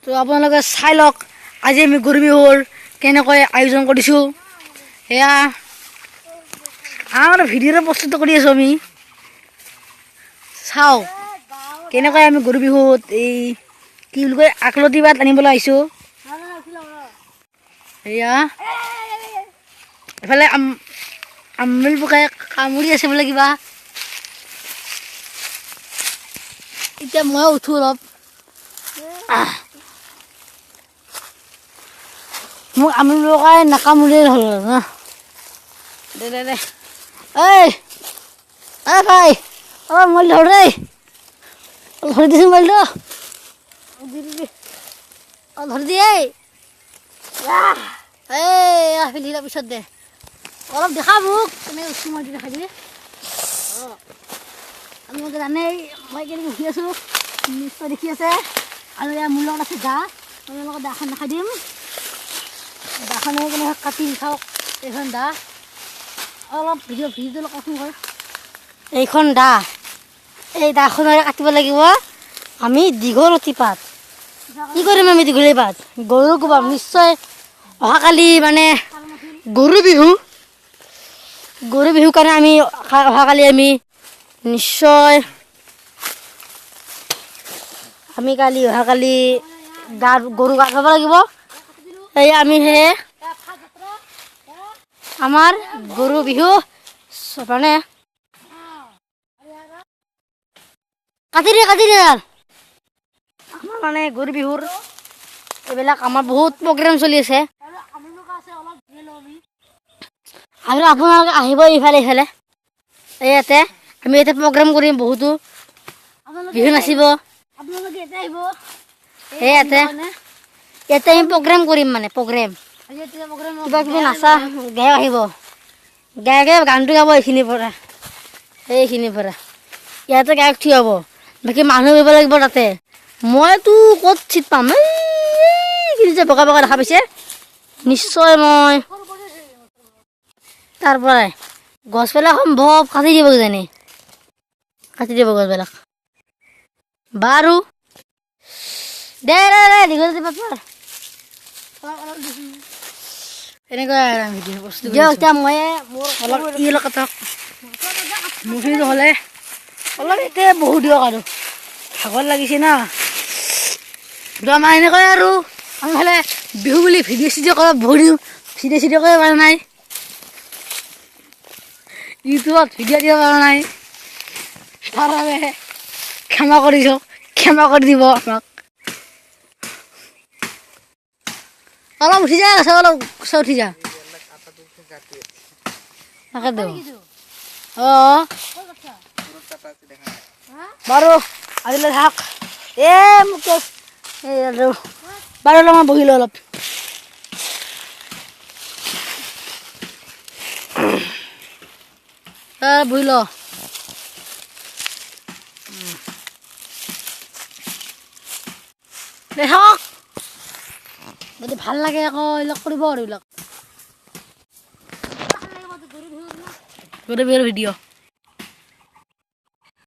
তো আপোনালোকে চাই লওক আজি আমি গৰু বিহুৰ কেনেকৈ আয়োজন কৰিছোঁ এয়া আমাৰ ভিডিঅ'টো প্ৰস্তুত কৰি আছোঁ আমি চাওক কেনেকৈ আমি গৰু বিহুত এই কি বুলি কয় আকলতি পাত আনিবলৈ আহিছোঁ এয়া এফালে আমুল পোকাই কামুৰি আছে বোলে কিবা এতিয়া মই উঠো অলপ মোক আমুল পোকাই নাকামুৰিলেই হ'ল না দে দে দে ঐ ভাই মই ধৰ দেই ধৰি দিছোঁ মোবাইলটো ধৰি দিয়ে ফিলিলা পিছত দে অলপ দেখা মোক কেনেকৈ উঠি মই দেখাই দিয়ে আপোনালোকে জানেই মই কেনেকৈ উঠি আছোঁ নিশ্চয় দেখি আছে আৰু ইয়াৰ মোৰ লগত আছে গা আপোনালোকৰ দাখন দেখাই দিম দাখনে কেনেকৈ কাটি চাওক এইখন দা অলপ ভিডিঅ'টো লগাচোন ঘৰ এইখন দা এই দাখনেৰে কাটিব লাগিব আমি দীঘলতি পাত কি কৰিম আমি দীঘলী পাত গৰু কোবাম নিশ্চয় অহাকালি মানে গৰু বিহু কাৰণে আমি অহাকালি আমি নিশ্চয় আমি অহাকালি গৰু গা ধুব লাগিব এই আমি সেয়ে আমাৰ গৰু বিহু মানে কাটি দিয়ে আমাৰ মানে গৰু বিহুৰ এইবিলাক আমাৰ বহুত প্ৰগ্ৰেম চলি আছে আৰু আপোনালোকে আহিব ইফালে এই ইয়াতে আমি ইয়াতে প্ৰগ্ৰেম কৰিম বহুতো বিহু নাচিব সেই ইয়াতে আমি প্ৰগ্ৰেম কৰিম মানে প্ৰগ্ৰেম কিবা কিবি নাচা গায়ক আহিব গায়কে গানটো গাব এইখিনিৰ পৰা ইয়াতে গায়ক থিয় হ'ব বাকী মানুহ আহিব লাগিব তাতে মইতো ক'ত চিট পাম এই যে বগা দেখা পাইছে নিশ্চয় মই তাৰ পৰাই গছবিলাক সম্ভৱ কাটি দিব কিজানি গছবিলাক বাৰু দে দীঘলতি পাত এনেকুৱা এতিয়া মই অলপ কাটক মুখিটো হ'লে অলপ এতিয়া বহুত দিয়ক আৰু ভাগৰ লাগিছে না আমাৰ এনেকৈ আৰু আমি হ'লে বিহু বুলি ভিডিঅ' চিডিঅ' কৰিব বহুত দিওঁ ভিডিঅ' কৰিব পৰা নাই ইউটিউবত ভিডিঅ' দিব পৰা নাই তাৰ বাবে ক্ষমা কৰি দিব আমাক অলপ উঠি যা অলপ উঠি যা তাকেতো বাৰু আজিলৈ থাক মোক বাৰু মই বহিলোঁ অলপ বহি ল দেখক যদি ভাল লাগে আকৌ এইবিলাক কৰিব আৰু এইবিলাক গৰু বিহুৰ ভিডিঅ'